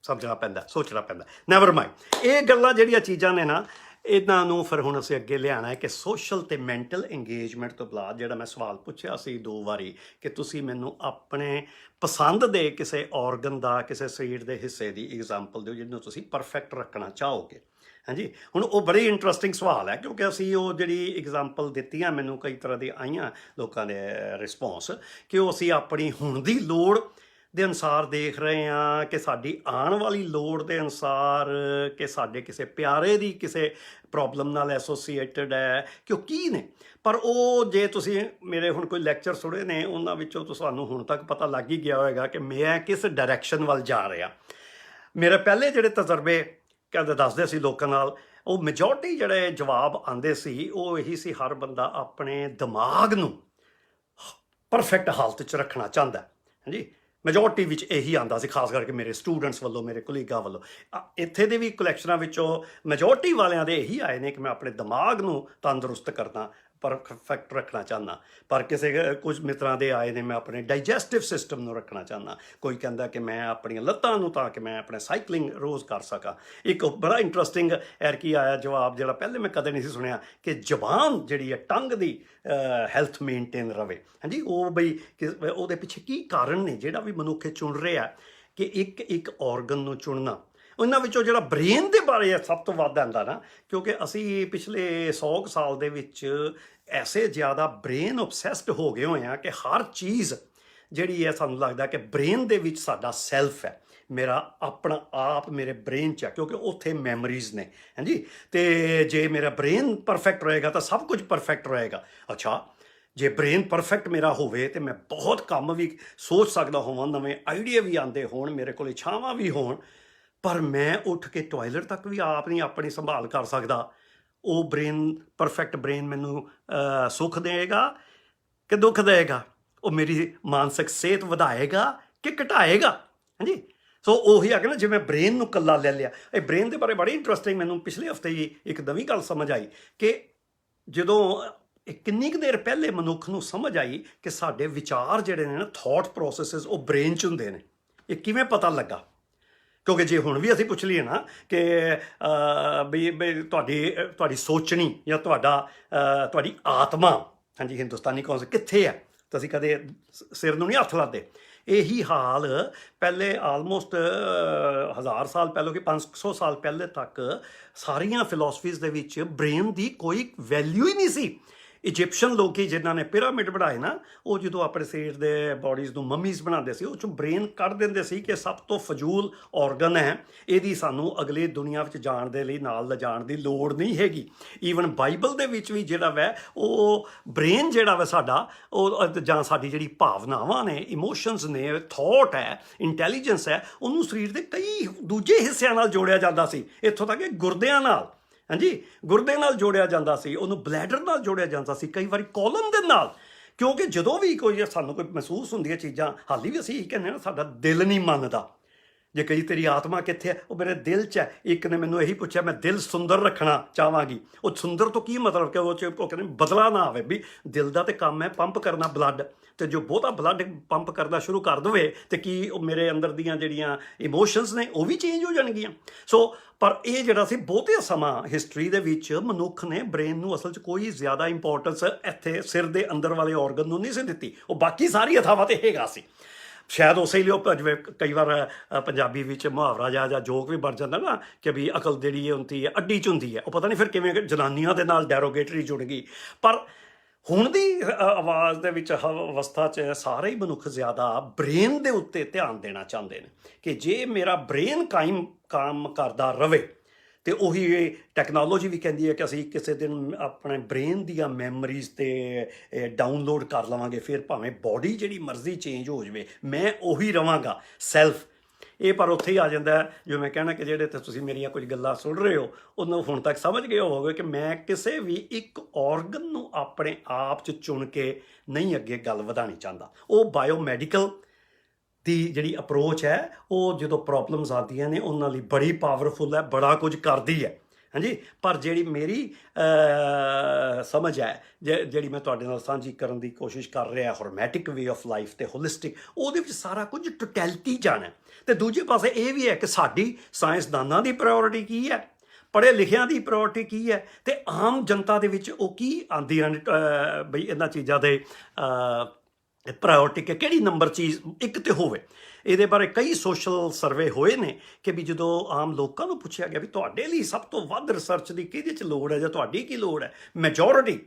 ਸਮਝਣਾ ਪੈਂਦਾ, ਸੋਚਣਾ ਪੈਂਦਾ। ਨੈਵਰ ਮਾਈਂਡ, ਇਹ ਗੱਲਾਂ ਜਿਹੜੀਆਂ ਚੀਜ਼ਾਂ ਨੇ ਨਾ, ਇਹਨਾਂ ਨੂੰ ਫਿਰ ਹੁਣ ਅਸੀਂ ਅੱਗੇ ਲਿਆਉਣਾ ਹੈ ਕਿ ਸੋਸ਼ਲ ਅਤੇ ਮੈਂਟਲ ਇੰਗੇਜਮੈਂਟ ਤੋਂ ਬਾਅਦ ਜਿਹੜਾ ਮੈਂ ਸਵਾਲ ਪੁੱਛਿਆ ਸੀ 2 ਵਾਰੀ ਕਿ ਤੁਸੀਂ ਮੈਨੂੰ ਆਪਣੇ ਪਸੰਦ ਦੇ ਕਿਸੇ ਔਰਗਨ ਦਾ, ਕਿਸੇ ਸਰੀਰ ਦੇ ਹਿੱਸੇ ਦੀ ਐਗਜ਼ਾਮਪਲ ਦਿਓ ਜਿਹਨੂੰ ਤੁਸੀਂ ਪਰਫੈਕਟ ਰੱਖਣਾ ਚਾਹੋਗੇ। ਹਾਂਜੀ, ਹੁਣ ਉਹ ਬੜੀ ਇੰਟਰਸਟਿੰਗ ਸਵਾਲ ਹੈ ਕਿਉਂਕਿ ਅਸੀਂ ਉਹ ਜਿਹੜੀ ਐਗਜ਼ਾਮਪਲ ਦਿੱਤੀਆਂ, ਮੈਨੂੰ ਕਈ ਤਰ੍ਹਾਂ ਦੀ ਆਈਆਂ ਲੋਕਾਂ ਦੇ ਰਿਸਪੌਂਸ ਕਿ ਉਹ ਅਸੀਂ ਆਪਣੀ ਹੁਣ ਦੀ ਲੋੜ ਦੇ ਅਨੁਸਾਰ ਦੇਖ ਰਹੇ ਹਾਂ, ਕਿ ਸਾਡੀ ਆਉਣ ਵਾਲੀ ਲੋੜ ਦੇ ਅਨੁਸਾਰ, ਕਿ ਸਾਡੇ ਕਿਸੇ ਪਿਆਰੇ ਦੀ ਕਿਸੇ ਪ੍ਰੋਬਲਮ ਨਾਲ ਐਸੋਸੀਏਟਡ ਹੈ ਕਿ ਉਹ ਕੀ ਨੇ। ਪਰ ਉਹ ਜੇ ਤੁਸੀਂ ਮੇਰੇ ਹੁਣ ਕੋਈ ਲੈਕਚਰ ਸੁਣੇ ਨੇ, ਉਹਨਾਂ ਵਿੱਚੋਂ ਤੁਹਾਨੂੰ ਹੁਣ ਤੱਕ ਪਤਾ ਲੱਗ ਹੀ ਗਿਆ ਹੋਏਗਾ ਕਿ ਮੈਂ ਕਿਸ ਡਾਇਰੈਕਸ਼ਨ ਵੱਲ ਜਾ ਰਿਹਾ। ਮੇਰੇ ਪਹਿਲੇ ਜਿਹੜੇ ਤਜਰਬੇ ਕਹਿੰਦੇ ਦੱਸਦੇ ਸੀ ਲੋਕਾਂ ਨਾਲ, ਉਹ ਮੈਜੋਰਟੀ ਜਿਹੜੇ ਜਵਾਬ ਆਉਂਦੇ ਸੀ ਉਹ ਇਹੀ ਸੀ, ਹਰ ਬੰਦਾ ਆਪਣੇ ਦਿਮਾਗ ਨੂੰ ਪਰਫੈਕਟ ਹਾਲਤ 'ਚ ਰੱਖਣਾ ਚਾਹੁੰਦਾ। ਹਾਂਜੀ। ਮੈਜੋਰਟੀ ਵਿੱਚ ਇਹੀ ਆਉਂਦਾ ਸੀ, ਖਾਸ ਕਰਕੇ ਮੇਰੇ ਸਟੂਡੈਂਟਸ ਵੱਲੋਂ, ਮੇਰੇ ਕੁਲੀਗਾਂ ਵੱਲੋਂ। ਇੱਥੇ ਦੇ ਵੀ ਕਲੈਕਸ਼ਨਾਂ ਵਿੱਚੋਂ ਮੈਜੋਰਟੀ ਵਾਲਿਆਂ ਦੇ ਇਹੀ ਆਏ ਨੇ ਕਿ ਮੈਂ ਆਪਣੇ ਦਿਮਾਗ ਨੂੰ ਤੰਦਰੁਸਤ ਕਰਨਾ, ਪਰਫੈਕਟ ਰੱਖਣਾ ਚਾਹੁੰਦਾ। ਪਰ ਕੁਝ ਮਿੱਤਰਾਂ ਦੇ ਆਏ ਨੇ ਮੈਂ ਆਪਣੇ ਡਾਈਜੈਸਟਿਵ ਸਿਸਟਮ ਨੂੰ ਰੱਖਣਾ ਚਾਹੁੰਦਾ। ਕੋਈ ਕਹਿੰਦਾ ਕਿ ਮੈਂ ਆਪਣੀਆਂ ਲੱਤਾਂ ਨੂੰ, ਤਾਂ ਕਿ ਮੈਂ ਆਪਣੇ ਸਾਈਕਲਿੰਗ ਰੋਜ਼ ਕਰ ਸਕਾਂ। ਇੱਕ ਬੜਾ ਇੰਟਰਸਟਿੰਗ ਐਰਕੀ ਆਇਆ ਜਵਾਬ, ਜਿਹੜਾ ਪਹਿਲੇ ਮੈਂ ਕਦੇ ਨਹੀਂ ਸੀ ਸੁਣਿਆ, ਕਿ ਜ਼ਬਾਨ ਜਿਹੜੀ ਹੈ, ਟੰਗ ਦੀ ਹੈਲਥ ਮੇਨਟੇਨ ਰਵੇ। ਹਾਂਜੀ, ਉਹ ਬਈ ਉਹਦੇ ਪਿੱਛੇ ਕੀ ਕਾਰਨ ਨੇ ਜਿਹੜਾ ਵੀ ਮਨੁੱਖ ਚੁਣ ਰਿਹਾ, ਕਿ ਇੱਕ ਇੱਕ ਔਰਗਨ ਨੂੰ ਚੁਣਨਾ। ਉਹਨਾਂ ਵਿੱਚੋਂ ਜਿਹੜਾ ਬ੍ਰੇਨ ਦੇ ਬਾਰੇ ਸਭ ਤੋਂ ਵੱਧ ਆਉਂਦਾ ਨਾ, ਕਿਉਂਕਿ ਅਸੀਂ ਪਿਛਲੇ 100 ਸਾਲ ਦੇ ਵਿੱਚ ਐਸੇ ਜ਼ਿਆਦਾ ਬ੍ਰੇਨ ਓਬਸੈਸਡ ਹੋ ਗਏ ਹੋਏ ਆ ਕਿ ਹਰ ਚੀਜ਼ ਜਿਹੜੀ ਹੈ ਸਾਨੂੰ ਲੱਗਦਾ ਕਿ ਬ੍ਰੇਨ ਦੇ ਵਿੱਚ ਸਾਡਾ ਸੈਲਫ ਹੈ, ਮੇਰਾ ਆਪਣਾ ਆਪ ਮੇਰੇ ਬ੍ਰੇਨ 'ਚ ਹੈ, ਕਿਉਂਕਿ ਉੱਥੇ ਮੈਮਰੀਜ਼ ਨੇ। ਹਾਂਜੀ, ਤੇ ਜੇ ਮੇਰਾ ਬ੍ਰੇਨ ਪਰਫੈਕਟ ਰਹੇਗਾ ਤਾਂ ਸਭ ਕੁਝ ਪਰਫੈਕਟ ਰਹੇਗਾ। ਅੱਛਾ, ਜੇ ਬ੍ਰੇਨ ਪਰਫੈਕਟ ਮੇਰਾ ਹੋਵੇ ਤਾਂ ਮੈਂ ਬਹੁਤ ਕੰਮ ਵੀ ਸੋਚ ਸਕਦਾ ਹੋਵਾਂ, ਨਵੇਂ ਆਈਡੀਆ ਵੀ ਆਉਂਦੇ ਹੋਣ, ਮੇਰੇ ਕੋਲ ਇੱਛਾਵਾਂ ਵੀ ਹੋਣ, ਪਰ ਮੈਂ ਉੱਠ ਕੇ ਟਾਇਲਟ ਤੱਕ ਵੀ ਆਪ ਨਹੀਂ ਆਪਣੀ ਸੰਭਾਲ ਕਰ ਸਕਦਾ। ਉਹ ਪਰਫੈਕਟ ਬ੍ਰੇਨ ਮੈਨੂੰ ਸੁੱਖ ਦੇਗਾ ਕਿ ਦੁੱਖ ਦੇਗਾ? ਉਹ ਮੇਰੀ ਮਾਨਸਿਕ ਸਿਹਤ ਵਧਾਏਗਾ ਕਿ ਘਟਾਏਗਾ? ਹਾਂਜੀ, ਸੋ ਉਹੀ ਆ ਕਿ ਨਾ, ਜਿਵੇਂ ਬ੍ਰੇਨ ਨੂੰ ਇਕੱਲਾ ਲੈ ਲਿਆ। ਇਹ ਬ੍ਰੇਨ ਦੇ ਬਾਰੇ ਬੜੀ ਇੰਟਰਸਟਿੰਗ ਮੈਨੂੰ ਪਿਛਲੇ ਹਫਤੇ ਹੀ ਇੱਕ ਨਵੀਂ ਗੱਲ ਸਮਝ ਆਈ, ਕਿ ਜਦੋਂ ਕਿੰਨੀ ਕੁ ਦੇਰ ਪਹਿਲੇ ਮਨੁੱਖ ਨੂੰ ਸਮਝ ਆਈ ਕਿ ਸਾਡੇ ਵਿਚਾਰ ਜਿਹੜੇ ਨੇ ਨਾ, ਥਾਟ ਪ੍ਰੋਸੈਸਿਸ, ਉਹ ਬ੍ਰੇਨ 'ਚ ਹੁੰਦੇ ਨੇ। ਇਹ ਕਿਵੇਂ ਪਤਾ ਲੱਗਾ? ਕਿਉਂਕਿ ਜੇ ਹੁਣ ਵੀ ਅਸੀਂ ਪੁੱਛ ਲਈਏ ਨਾ ਕਿ ਵੀ ਤੁਹਾਡੀ ਸੋਚਣੀ ਜਾਂ ਤੁਹਾਡੀ ਆਤਮਾ, ਹਾਂਜੀ, ਹਿੰਦੁਸਤਾਨੀ ਕੌਂਸਲ ਕਿੱਥੇ ਹੈ, ਤਾਂ ਅਸੀਂ ਕਦੇ ਸਿਰ ਨੂੰ ਨਹੀਂ ਹੱਥ ਲਾਦੇ। ਇਹੀ ਹਾਲ ਪਹਿਲੇ ਆਲਮੋਸਟ 1000 ਸਾਲ ਪਹਿਲੋਂ, ਕਿ 500 ਸਾਲ ਪਹਿਲੇ ਤੱਕ ਸਾਰੀਆਂ ਫਿਲਾਸਫੀਜ਼ ਦੇ ਵਿੱਚ ਬ੍ਰੇਨ ਦੀ ਕੋਈ ਵੈਲਿਊ ਹੀ ਨਹੀਂ ਸੀ। ਇਜਿਪਸ਼ਨ ਲੋਕੀ ਜਿਨ੍ਹਾਂ ਨੇ ਪਿਰਾਮਿਡ ਬਣਾਏ ਨਾ, ਉਹ ਜਦੋਂ ਆਪਣੇ ਸਰੀਰ ਦੇ ਬੋਡੀਜ਼ ਨੂੰ ਮਮੀਜ਼ ਬਣਾਉਂਦੇ ਸੀ, ਉਹ 'ਚੋਂ ਬ੍ਰੇਨ ਕੱਢ ਦਿੰਦੇ ਸੀ ਕਿ ਸਭ ਤੋਂ ਫਜ਼ੂਲ ਔਰਗਨ ਹੈ, ਇਹਦੀ ਸਾਨੂੰ ਅਗਲੀ ਦੁਨੀਆ ਵਿੱਚ ਜਾਣ ਦੇ ਲਈ ਨਾਲ ਲਿਜਾਣ ਦੀ ਲੋੜ ਨਹੀਂ ਹੈਗੀ। ਈਵਨ ਬਾਈਬਲ ਦੇ ਵਿੱਚ ਵੀ ਜਿਹੜਾ ਵੈ, ਉਹ ਬ੍ਰੇਨ ਜਿਹੜਾ ਵਾ ਸਾਡਾ, ਉਹ ਜਾਂ ਸਾਡੀ ਜਿਹੜੀ ਭਾਵਨਾਵਾਂ ਨੇ, ਇਮੋਸ਼ਨਸ ਨੇ, ਥੋਟ ਹੈ, ਇੰਟੈਲੀਜੈਂਸ ਹੈ, ਉਹਨੂੰ ਸਰੀਰ ਦੇ ਕਈ ਦੂਜੇ ਹਿੱਸਿਆਂ ਨਾਲ ਜੋੜਿਆ ਜਾਂਦਾ ਸੀ, ਇੱਥੋਂ ਤੱਕ ਕਿ ਗੁਰਦਿਆਂ ਨਾਲ। ਹਾਂਜੀ, ਗੁਰਦੇ ਨਾਲ ਜੋੜਿਆ ਜਾਂਦਾ ਸੀ, ਉਹਨੂੰ ਬਲੈਡਰ ਨਾਲ ਜੋੜਿਆ ਜਾਂਦਾ ਸੀ, ਕਈ ਵਾਰੀ ਕੋਲਨ ਦੇ ਨਾਲ। ਕਿਉਂਕਿ ਜਦੋਂ ਵੀ ਸਾਨੂੰ ਕੋਈ ਮਹਿਸੂਸ ਹੁੰਦੀਆਂ ਚੀਜ਼ਾਂ, ਹਾਲੀ ਵੀ ਅਸੀਂ ਇਹ ਕਹਿੰਦੇ ਨਾ, ਸਾਡਾ ਦਿਲ ਨਹੀਂ ਮੰਨਦਾ। ਜੇ ਕਹੀ ਤੇਰੀ ਆਤਮਾ ਕਿੱਥੇ ਹੈ, ਉਹ ਮੇਰੇ ਦਿਲ 'ਚ ਹੈ। ਇੱਕ ਨੇ ਮੈਨੂੰ ਇਹੀ ਪੁੱਛਿਆ, ਮੈਂ ਦਿਲ ਸੁੰਦਰ ਰੱਖਣਾ ਚਾਹਾਂਗੀ। ਉਹ ਸੁੰਦਰ ਤੋਂ ਕੀ ਮਤਲਬ, ਕਿ ਉਹ ਕਹਿੰਦੇ ਬਦਲਾ ਨਾ ਆਵੇ। ਵੀ ਦਿਲ ਦਾ ਤਾਂ ਕੰਮ ਹੈ ਪੰਪ ਕਰਨਾ ਬਲੱਡ, ਤੇ ਜੋ ਬਹੁਤਾ ਬਲੱਡ ਪੰਪ ਕਰਨਾ ਸ਼ੁਰੂ ਕਰ ਦੇਵੇ ਤੇ ਕੀ ਉਹ ਮੇਰੇ ਅੰਦਰ ਦੀਆਂ ਜਿਹੜੀਆਂ ਇਮੋਸ਼ਨਸ ਨੇ ਉਹ ਵੀ ਚੇਂਜ ਹੋ ਜਾਣਗੀਆਂ। ਸੋ ਪਰ ਇਹ ਜਿਹੜਾ ਸੀ, ਬਹੁਤੇ ਸਮਾਂ ਹਿਸਟਰੀ ਦੇ ਵਿੱਚ ਮਨੁੱਖ ਨੇ ਬ੍ਰੇਨ ਨੂੰ ਅਸਲ 'ਚ ਕੋਈ ਜ਼ਿਆਦਾ ਇੰਪੋਰਟੈਂਸ ਇੱਥੇ ਸਿਰ ਦੇ ਅੰਦਰ ਵਾਲੇ ਔਰਗਨ ਨੂੰ ਨਹੀਂ ਸੀ ਦਿੱਤੀ। ਉਹ ਬਾਕੀ ਸਾਰੀ ਥਾਵਾਂ 'ਤੇ ਹੈਗਾ ਸੀ। ਸ਼ਾਇਦ ਉਸੇ ਲਈ ਉਹ, ਜਿਵੇਂ ਕਈ ਵਾਰ ਪੰਜਾਬੀ ਵਿੱਚ ਮੁਹਾਵਰਾ ਜਾਂ ਜੋਕ ਵੀ ਬਣ ਜਾਂਦਾ ਨਾ, ਕਿ ਵੀ ਅਕਲ ਜਿਹੜੀ ਹੁੰਦੀ ਹੈ ਅੱਡੀ 'ਚ ਹੁੰਦੀ ਹੈ। ਉਹ ਪਤਾ ਨਹੀਂ ਫਿਰ ਕਿਵੇਂ ਜਨਾਨੀਆਂ ਦੇ ਨਾਲ ਡੈਰੋਗੇਟਰੀ ਜੁੜ ਗਈ। ਪਰ ਹੁਣ ਦੀ ਆਵਾਜ਼ ਦੇ ਵਿੱਚ, ਅਵਸਥਾ 'ਚ ਸਾਰੇ ਹੀ ਮਨੁੱਖ ਜ਼ਿਆਦਾ ਬ੍ਰੇਨ ਦੇ ਉੱਤੇ ਧਿਆਨ ਦੇਣਾ ਚਾਹੁੰਦੇ ਨੇ, ਕਿ ਜੇ ਮੇਰਾ ਬ੍ਰੇਨ ਕੰਮ ਕਰਦਾ ਰਵੇ। ਤੇ ਉਹੀ ਟੈਕਨੋਲੋਜੀ ਵੀ ਕਹਿੰਦੀ ਹੈ ਕਿ ਅਸੀਂ ਕਿਸੇ ਦਿਨ ਆਪਣੇ ਬ੍ਰੇਨ ਦੀਆਂ ਮੈਮਰੀਜ਼ 'ਤੇ ਡਾਊਨਲੋਡ ਕਰ ਲਵਾਂਗੇ, ਫਿਰ ਭਾਵੇਂ ਬੋਡੀ ਜਿਹੜੀ ਮਰਜ਼ੀ ਚੇਂਜ ਹੋ ਜਾਵੇ, ਮੈਂ ਉਹੀ ਰਵਾਂਗਾ ਸੈਲਫ। ਇਹ ਪਰ ਉੱਥੇ ਹੀ ਆ ਜਾਂਦਾ, ਜੋ ਮੈਂ ਕਹਿਣਾ ਕਿ ਜਿਹੜੇ ਤੇ ਤੁਸੀਂ ਮੇਰੀਆਂ ਕੁਝ ਗੱਲਾਂ ਸੁਣ ਰਹੇ ਹੋ, ਉਹਨੂੰ ਹੁਣ ਤੱਕ ਸਮਝ ਗਏ ਹੋਵੋਗੇ ਕਿ ਮੈਂ ਕਿਸੇ ਵੀ ਇੱਕ ਔਰਗਨ ਨੂੰ ਆਪਣੇ ਆਪ 'ਚ ਚੁਣ ਕੇ ਨਹੀਂ ਅੱਗੇ ਗੱਲ ਵਧਾਉਣੀ ਚਾਹੁੰਦਾ। ਉਹ ਬਾਇਓਮੈਡੀਕਲ ਦੀ ਜਿਹੜੀ ਅਪਰੋਚ ਹੈ, ਉਹ ਜਦੋਂ ਪ੍ਰੋਬਲਮਸ ਆਉਂਦੀਆਂ ਨੇ ਉਹਨਾਂ ਲਈ ਬੜੀ ਪਾਵਰਫੁਲ ਹੈ, ਬੜਾ ਕੁਝ ਕਰਦੀ ਹੈ। ਹਾਂਜੀ, ਪਰ ਜਿਹੜੀ ਮੇਰੀ ਸਮਝ ਹੈ, ਜਿਹੜੀ ਮੈਂ ਤੁਹਾਡੇ ਨਾਲ ਸਾਂਝੀ ਕਰਨ ਦੀ ਕੋਸ਼ਿਸ਼ ਕਰ ਰਿਹਾ, ਹਰਮੈਟਿਕ ਵੇ ਆਫ ਲਾਈਫ ਤੇ ਹੋਲਿਸਟਿਕ, ਉਹਦੇ ਵਿੱਚ ਸਾਰਾ ਕੁਝ ਟੋਟੈਲਿਟੀ ਜਾਣਾ। ਤੇ ਦੂਜੇ ਪਾਸੇ ਇਹ ਵੀ ਹੈ ਕਿ ਸਾਡੀ ਸਾਇੰਸਦਾਨਾਂ ਦੀ ਪ੍ਰਾਇੋਰਟੀ ਕੀ ਹੈ, ਪੜ੍ਹੇ ਲਿਖਿਆਂ ਦੀ ਪ੍ਰਾਇੋਰਟੀ ਕੀ ਹੈ, ਤੇ ਆਮ ਜਨਤਾ ਦੇ ਵਿੱਚ ਉਹ ਕੀ ਆਉਂਦੀਆਂ ਨੇ, ਬਈ ਇਹਨਾਂ ਚੀਜ਼ਾਂ ਦੇ ਪ੍ਰਾਇੋਰਟੀ ਕਿ ਕਿਹੜੀ ਨੰਬਰ ਚੀਜ਼ ਇੱਕ ਤੇ ਹੋਵੇ। ਇਹਦੇ ਬਾਰੇ ਕਈ ਸੋਸ਼ਲ ਸਰਵੇ ਹੋਏ ਨੇ ਕਿ ਵੀ ਜਦੋਂ ਆਮ ਲੋਕਾਂ ਨੂੰ ਪੁੱਛਿਆ ਗਿਆ ਵੀ ਤੁਹਾਡੇ ਲਈ ਸਭ ਤੋਂ ਵੱਧ ਰਿਸਰਚ ਦੀ ਕਿਹਦੇ 'ਚ ਲੋੜ ਹੈ ਜਾਂ ਤੁਹਾਡੀ ਕੀ ਲੋੜ ਹੈ, ਮੈਜੋਰਿਟੀ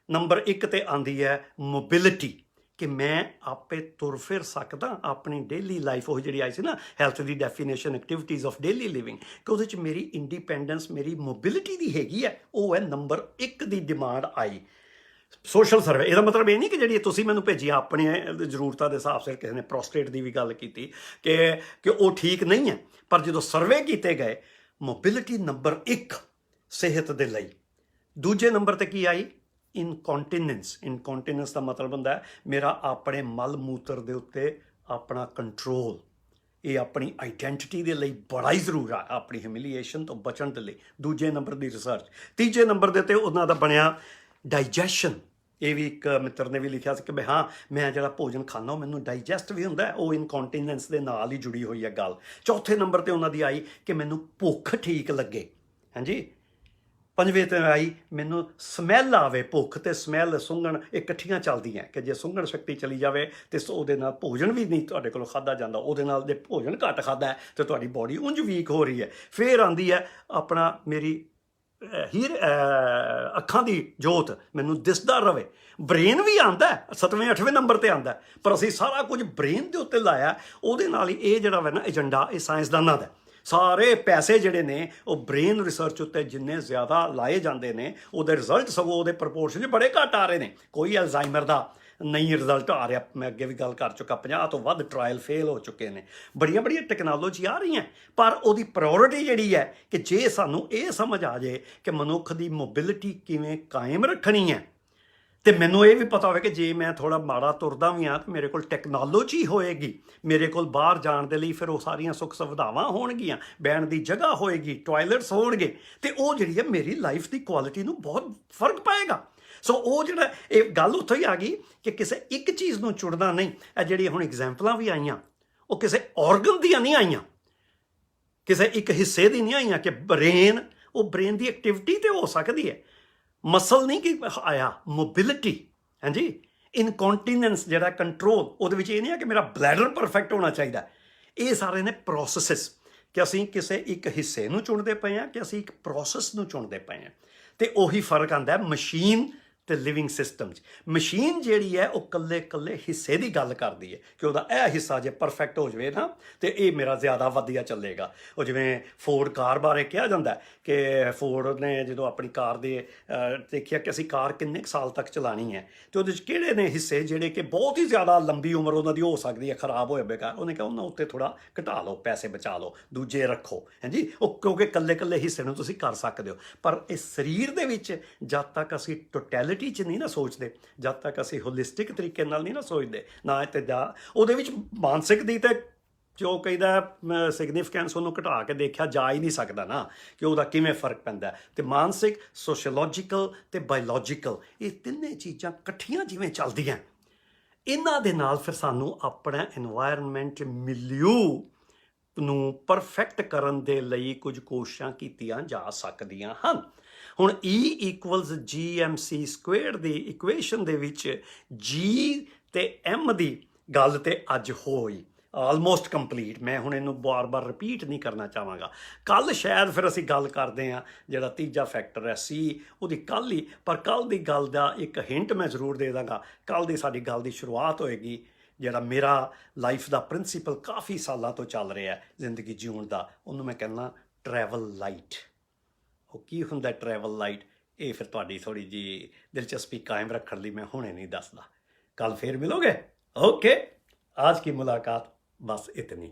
ਨੰਬਰ 1 ਤੇ ਆਉਂਦੀ ਹੈ ਮੋਬਿਲਿਟੀ, ਕਿ ਮੈਂ ਆਪੇ ਤੁਰ ਫਿਰ ਸਕਦਾ ਆਪਣੀ ਡੇਲੀ ਲਾਈਫ। ਉਹ ਜਿਹੜੀ ਆਈ ਸੀ ਨਾ health the definition, activities of daily living, ਕਿ ਉਹਦੇ 'ਚ ਮੇਰੀ ਇੰਡੀਪੈਂਡੈਂਸ, ਮੇਰੀ ਮੋਬਿਲਿਟੀ ਦੀ ਹੈਗੀ ਹੈ, ਉਹ ਹੈ ਨੰਬਰ 1 ਦੀ ਡਿਮਾਂਡ ਆਈ ਸੋਸ਼ਲ ਸਰਵੇ। ਇਹਦਾ ਮਤਲਬ ਇਹ ਨਹੀਂ ਕਿ ਜਿਹੜੀ ਤੁਸੀਂ ਮੈਨੂੰ ਭੇਜੀਆਂ ਆਪਣੀਆਂ ਜ਼ਰੂਰਤਾਂ ਦੇ ਹਿਸਾਬ ਸਿਰ, ਕਿਸੇ ਨੇ ਪ੍ਰੋਸਟੇਟ ਦੀ ਵੀ ਗੱਲ ਕੀਤੀ ਕਿ ਉਹ ਠੀਕ ਨਹੀਂ ਹੈ, ਪਰ ਜਦੋਂ ਸਰਵੇ ਕੀਤੇ ਗਏ, ਮੋਬਿਲਿਟੀ ਨੰਬਰ 1 ਸਿਹਤ ਦੇ ਲਈ। ਦੂਜੇ ਨੰਬਰ 'ਤੇ ਕੀ ਆਈ? ਇਨਕੌਂਟੀਨੈਂਸ। ਇਨਕੌਂਟੀਨੈਂਸ ਦਾ ਮਤਲਬ ਹੁੰਦਾ ਮੇਰਾ ਆਪਣੇ ਮਲ ਮੂਤਰ ਦੇ ਉੱਤੇ ਆਪਣਾ ਕੰਟਰੋਲ, ਇਹ ਆਪਣੀ ਆਈਡੈਂਟੀਟੀ ਦੇ ਲਈ ਬੜਾ ਹੀ ਜ਼ਰੂਰੀ ਆ, ਆਪਣੀ ਹਿਊਮਿਲੀਏਸ਼ਨ ਤੋਂ ਬਚਣ ਦੇ ਲਈ। ਦੂਜੇ ਨੰਬਰ ਦੀ ਰਿਸਰਚ। ਤੀਜੇ ਨੰਬਰ ਦੇ ਤੇ ਉਹਨਾਂ ਦਾ ਬਣਿਆ ਡਾਈਜੈਸ਼ਨ। ਇਹ ਵੀ ਇੱਕ ਮਿੱਤਰ ਨੇ ਵੀ ਲਿਖਿਆ ਸੀ ਕਿ ਬਈ ਹਾਂ, ਮੈਂ ਜਿਹੜਾ ਭੋਜਨ ਖਾਂਦਾ ਉਹ ਮੈਨੂੰ ਡਾਈਜੈਸਟ ਵੀ ਹੁੰਦਾ, ਉਹ ਇਨਕੌਂਟੀਨੈਂਸ ਦੇ ਨਾਲ ਹੀ ਜੁੜੀ ਹੋਈ ਹੈ ਗੱਲ। ਚੌਥੇ ਨੰਬਰ ਤੇ ਉਹਨਾਂ ਦੀ ਆਈ ਕਿ ਮੈਨੂੰ ਭੁੱਖ ਠੀਕ ਲੱਗੇ। ਹਾਂਜੀ। ਪੰਜਵੇਂ ਤੇ ਆਈ ਮੈਨੂੰ ਸਮੈਲ ਆਵੇ। ਭੁੱਖ ਤੇ ਸਮੈਲ, ਸੁੰਘਣ ਇਕੱਠੀਆਂ ਚੱਲਦੀਆਂ ਕਿ ਜੇ ਸੁੰਘਣ ਸ਼ਕਤੀ ਚਲੀ ਜਾਵੇ ਤੇ ਉਹਦੇ ਨਾਲ ਭੋਜਨ ਵੀ ਨਹੀਂ ਤੁਹਾਡੇ ਕੋਲੋਂ ਖਾਧਾ ਜਾਂਦਾ, ਉਹਦੇ ਨਾਲ ਜੇ ਭੋਜਨ ਘੱਟ ਖਾਧਾ ਹੈ ਤੇ ਤੁਹਾਡੀ ਬੋਡੀ ਉਂਝ ਵੀਕ ਹੋ ਰਹੀ ਹੈ। ਫਿਰ ਆਉਂਦੀ ਹੈ ਆਪਣਾ ਮੇਰੀ ਅੱਖਾਂ ਦੀ ਜੋਤ, ਮੈਨੂੰ ਦਿਸਦਾ ਰਵੇ। ਬ੍ਰੇਨ ਵੀ ਆਉਂਦਾ 7ਵੇਂ 8ਵੇਂ ਨੰਬਰ ਤੇ ਆਉਂਦਾ, ਪਰ ਅਸੀਂ ਸਾਰਾ ਕੁਝ ਬ੍ਰੇਨ ਦੇ ਉੱਤੇ ਲਾਇਆ। ਉਹਦੇ ਨਾਲ ਹੀ ਇਹ ਜਿਹੜਾ ਵਾ ਨਾ ਏਜੰਡਾ, ਇਹ ਸਾਇੰਸਦਾਨਾਂ ਦਾ। ਸਾਰੇ ਪੈਸੇ ਜਿਹੜੇ ਨੇ ਉਹ ਬ੍ਰੇਨ ਰਿਸਰਚ ਉੱਤੇ ਜਿੰਨੇ ਜ਼ਿਆਦਾ ਲਾਏ ਜਾਂਦੇ ਨੇ, ਉਹਦੇ ਰਿਜ਼ਲਟ ਸਗੋਂ ਉਹਦੇ ਪ੍ਰਪੋਰਸ਼ਨ 'ਚ ਬੜੇ ਘੱਟ ਆ ਰਹੇ ਨੇ। ਕੋਈ ਅਲਜ਼ਾਈਮਰ ਦਾ ਨਹੀਂ ਰਿਜ਼ਲਟ ਆ ਰਿਹਾ, ਮੈਂ ਅੱਗੇ ਵੀ ਗੱਲ ਕਰ ਚੁੱਕਾ, 50 ਤੋਂ ਵੱਧ ਟਰਾਇਲ ਫੇਲ ਹੋ ਚੁੱਕੇ ਨੇ। ਬੜੀਆਂ ਬੜੀਆਂ ਟੈਕਨੋਲੋਜੀ ਆ ਰਹੀਆਂ, ਪਰ ਉਹਦੀ ਪ੍ਰਾਇੋਰਟੀ ਜਿਹੜੀ ਹੈ ਕਿ ਜੇ ਸਾਨੂੰ ਇਹ ਸਮਝ ਆ ਜਾਏ ਕਿ ਮਨੁੱਖ ਦੀ ਮੋਬਿਲਿਟੀ ਕਿਵੇਂ ਕਾਇਮ ਰੱਖਣੀ ਹੈ, ਤੇ ਮੈਨੂੰ ਇਹ ਵੀ ਪਤਾ ਹੋਵੇ ਕਿ ਜੇ ਮੈਂ ਥੋੜ੍ਹਾ ਮਾੜਾ ਤੁਰਦਾ ਵੀ ਹਾਂ ਤਾਂ ਮੇਰੇ ਕੋਲ ਟੈਕਨੋਲੋਜੀ ਹੋਏਗੀ, ਮੇਰੇ ਕੋਲ ਬਾਹਰ ਜਾਣ ਦੇ ਲਈ ਫਿਰ ਉਹ ਸਾਰੀਆਂ ਸੁੱਖ ਸੁਵਿਧਾਵਾਂ ਹੋਣਗੀਆਂ, ਬਹਿਣ ਦੀ ਜਗ੍ਹਾ ਹੋਏਗੀ, ਟਾਇਲਟਸ ਹੋਣਗੇ, ਤੇ ਉਹ ਜਿਹੜੀ ਹੈ ਮੇਰੀ ਲਾਈਫ ਦੀ ਕੁਆਲਿਟੀ ਨੂੰ ਬਹੁਤ ਫਰਕ ਪਾਏਗਾ। ਸੋ ਉਹ ਜਿਹੜਾ ਇਹ ਗੱਲ ਉੱਥੋਂ ਹੀ ਆ ਗਈ ਕਿ ਕਿਸੇ ਇੱਕ ਚੀਜ਼ ਨੂੰ ਚੁਣਨਾ ਨਹੀਂ। ਇਹ ਜਿਹੜੀਆਂ ਹੁਣ ਐਗਜ਼ਾਮਪਲਾਂ ਵੀ ਆਈਆਂ, ਉਹ ਕਿਸੇ ਔਰਗਨ ਦੀਆਂ ਨਹੀਂ ਆਈਆਂ, ਕਿਸੇ ਇੱਕ ਹਿੱਸੇ ਦੀ ਨਹੀਂ ਆਈਆਂ ਕਿ ਬ੍ਰੇਨ, ਉਹ ਬ੍ਰੇਨ ਦੀ ਐਕਟੀਵਿਟੀ ਤੇ ਹੋ ਸਕਦੀ ਹੈ, ਮਸਲ ਨਹੀਂ ਕਿ ਆਇਆ, ਮੋਬਿਲਿਟੀ। ਹਾਂਜੀ। ਇਨਕੌਂਟੀਨੈਂਸ ਜਿਹੜਾ ਕੰਟਰੋਲ, ਉਹਦੇ ਵਿੱਚ ਇਹ ਨਹੀਂ ਹੈ ਕਿ ਮੇਰਾ ਬਲੈਡਰ ਪਰਫੈਕਟ ਹੋਣਾ ਚਾਹੀਦਾ। ਇਹ ਸਾਰੇ ਨੇ ਪ੍ਰੋਸੈਸਿਸ, ਕਿ ਅਸੀਂ ਕਿਸੇ ਇੱਕ ਹਿੱਸੇ ਨੂੰ ਚੁਣਦੇ ਪਏ ਹਾਂ ਕਿ ਅਸੀਂ ਇੱਕ ਪ੍ਰੋਸੈਸ ਨੂੰ ਚੁਣਦੇ ਪਏ ਹਾਂ। ਤੇ ਉਹੀ ਫਰਕ ਆਉਂਦਾ ਮਸ਼ੀਨ ਤੇ ਲਿਵਿੰਗ ਸਿਸਟਮ 'ਚ। ਮਸ਼ੀਨ ਜਿਹੜੀ ਹੈ ਉਹ ਕੱਲੇ ਕੱਲੇ ਹਿੱਸੇ ਦੀ ਗੱਲ ਕਰਦੀ ਹੈ ਕਿ ਉਹਦਾ ਇਹ ਹਿੱਸਾ ਜੇ ਪਰਫੈਕਟ ਹੋ ਜਾਵੇ ਨਾ ਤੇ ਇਹ ਮੇਰਾ ਜ਼ਿਆਦਾ ਵਧੀਆ ਚੱਲੇਗਾ। ਉਹ ਜਿਵੇਂ ਫੋਰਡ ਕਾਰ ਬਾਰੇ ਕਿਹਾ ਜਾਂਦਾ ਕਿ ਫੋਰਡ ਨੇ ਜਦੋਂ ਆਪਣੀ ਕਾਰ ਦੇ ਦੇਖਿਆ ਕਿ ਅਸੀਂ ਕਾਰ ਕਿੰਨੇ ਕੁ ਸਾਲ ਤੱਕ ਚਲਾਉਣੀ ਹੈ ਤੇ ਉਹਦੇ 'ਚ ਕਿਹੜੇ ਨੇ ਹਿੱਸੇ ਜਿਹੜੇ ਕਿ ਬਹੁਤ ਹੀ ਜ਼ਿਆਦਾ ਲੰਬੀ ਉਮਰ ਉਹਨਾਂ ਦੀ ਹੋ ਸਕਦੀ ਹੈ, ਖਰਾਬ ਹੋ ਜਾਵੇ ਕਾਰ, ਉਹਨੇ ਕਿਹਾ ਉਹਨਾਂ ਉੱਤੇ ਥੋੜ੍ਹਾ ਘਟਾ ਲਓ, ਪੈਸੇ ਬਚਾ ਲਓ, ਦੂਜੇ ਰੱਖੋ। ਹਾਂਜੀ। ਉਹ ਕਿਉਂਕਿ ਕੱਲੇ ਕੱਲੇ ਹਿੱਸੇ ਨੂੰ ਤੁਸੀਂ ਕਰ ਸਕਦੇ ਹੋ, ਪਰ ਇਹ ਸਰੀਰ ਦੇ ਵਿੱਚ ਜਦ ਤੱਕ ਅਸੀਂ ਟੋਟੈਲਿਟੀ 'ਚ ਨਹੀਂ ਨਾ ਸੋਚਦੇ, ਜਦ ਤੱਕ ਅਸੀਂ ਹੋਲਿਸਟਿਕ ਤਰੀਕੇ ਨਾਲ ਨਹੀਂ ਨਾ ਸੋਚਦੇ, ਨਾ ਤੇ ਉਹਦੇ ਵਿੱਚ ਮਾਨਸਿਕ ਦੀ ਤੇ ਜੋ ਕਹਿੰਦਾ ਸਿਗਨੀਫਿਕੈਂਸ ਉਹਨੂੰ ਘਟਾ ਕੇ ਦੇਖਿਆ ਜਾ ਹੀ ਨਹੀਂ ਸਕਦਾ ਨਾ ਕਿ ਉਹਦਾ ਕਿਵੇਂ ਫਰਕ ਪੈਂਦਾ। ਤੇ ਮਾਨਸਿਕ, ਸੋਸ਼ੀਓਲੋਜੀਕਲ ਤੇ ਬਾਇਓਲੋਜੀਕਲ, ਇਹ ਤਿੰਨੇ ਚੀਜ਼ਾਂ ਇਕੱਠੀਆਂ ਜਿਵੇਂ ਚੱਲਦੀਆਂ, ਇਹਨਾਂ ਦੇ ਨਾਲ ਫਿਰ ਸਾਨੂੰ ਆਪਣਾ এনवायरमेंट ਮਿਲਿਊ ਨੂੰ ਪਰਫੈਕਟ ਕਰਨ ਦੇ ਲਈ ਕੁਝ ਕੋਸ਼ਿਸ਼ਾਂ ਕੀਤੀਆਂ ਜਾ ਸਕਦੀਆਂ ਹਨ। ਹੁਣ E = gmc² ਦੀ ਇਕੁਏਸ਼ਨ ਦੇ ਵਿੱਚ G ਤੇ M ਦੀ ਗੱਲ ਤੇ ਅੱਜ ਹੋਈ ਆਲਮੋਸਟ ਕੰਪਲੀਟ। ਮੈਂ ਹੁਣ ਇਹਨੂੰ ਬਾਰ-ਬਾਰ ਰਿਪੀਟ ਨਹੀਂ ਕਰਨਾ ਚਾਹਾਂਗਾ। ਕੱਲ੍ਹ ਸ਼ਾਇਦ ਫਿਰ ਅਸੀਂ ਗੱਲ ਕਰਦੇ ਹਾਂ ਜਿਹੜਾ ਤੀਜਾ ਫੈਕਟਰ ਹੈ C, ਉਹਦੀ ਕੱਲ੍ਹ ਹੀ, ਪਰ ਕੱਲ੍ਹ ਦੀ ਗੱਲ ਦਾ ਇੱਕ ਹਿੰਟ ਮੈਂ ਜ਼ਰੂਰ ਦੇ ਦਾਂਗਾ। ਕੱਲ੍ਹ ਦੀ ਸਾਡੀ ਗੱਲ ਦੀ ਸ਼ੁਰੂਆਤ ਹੋਏਗੀ ਜਿਹੜਾ ਮੇਰਾ ਲਾਈਫ ਦਾ ਪ੍ਰਿੰਸੀਪਲ ਕਾਫੀ ਸਾਲਾਂ ਤੋਂ ਚੱਲ ਰਿਹਾ ਜ਼ਿੰਦਗੀ ਜਿਉਣ ਦਾ, ਉਹਨੂੰ ਮੈਂ ਕਹਿੰਦਾ ਟਰੈਵਲ ਲਾਈਟ। ਉਹ ਕੀ ਹੁੰਦਾ ਟਰੈਵਲ ਲਾਈਟ, ਇਹ ਫਿਰ ਤੁਹਾਡੀ ਥੋੜ੍ਹੀ ਜਿਹੀ ਦਿਲਚਸਪੀ ਕਾਇਮ ਰੱਖਣ ਲਈ ਮੈਂ ਹੁਣੇ ਨਹੀਂ ਦੱਸਦਾ। ਕੱਲ ਫਿਰ ਮਿਲੋਗੇ। ओके, आज की मुलाकात बस इतनी।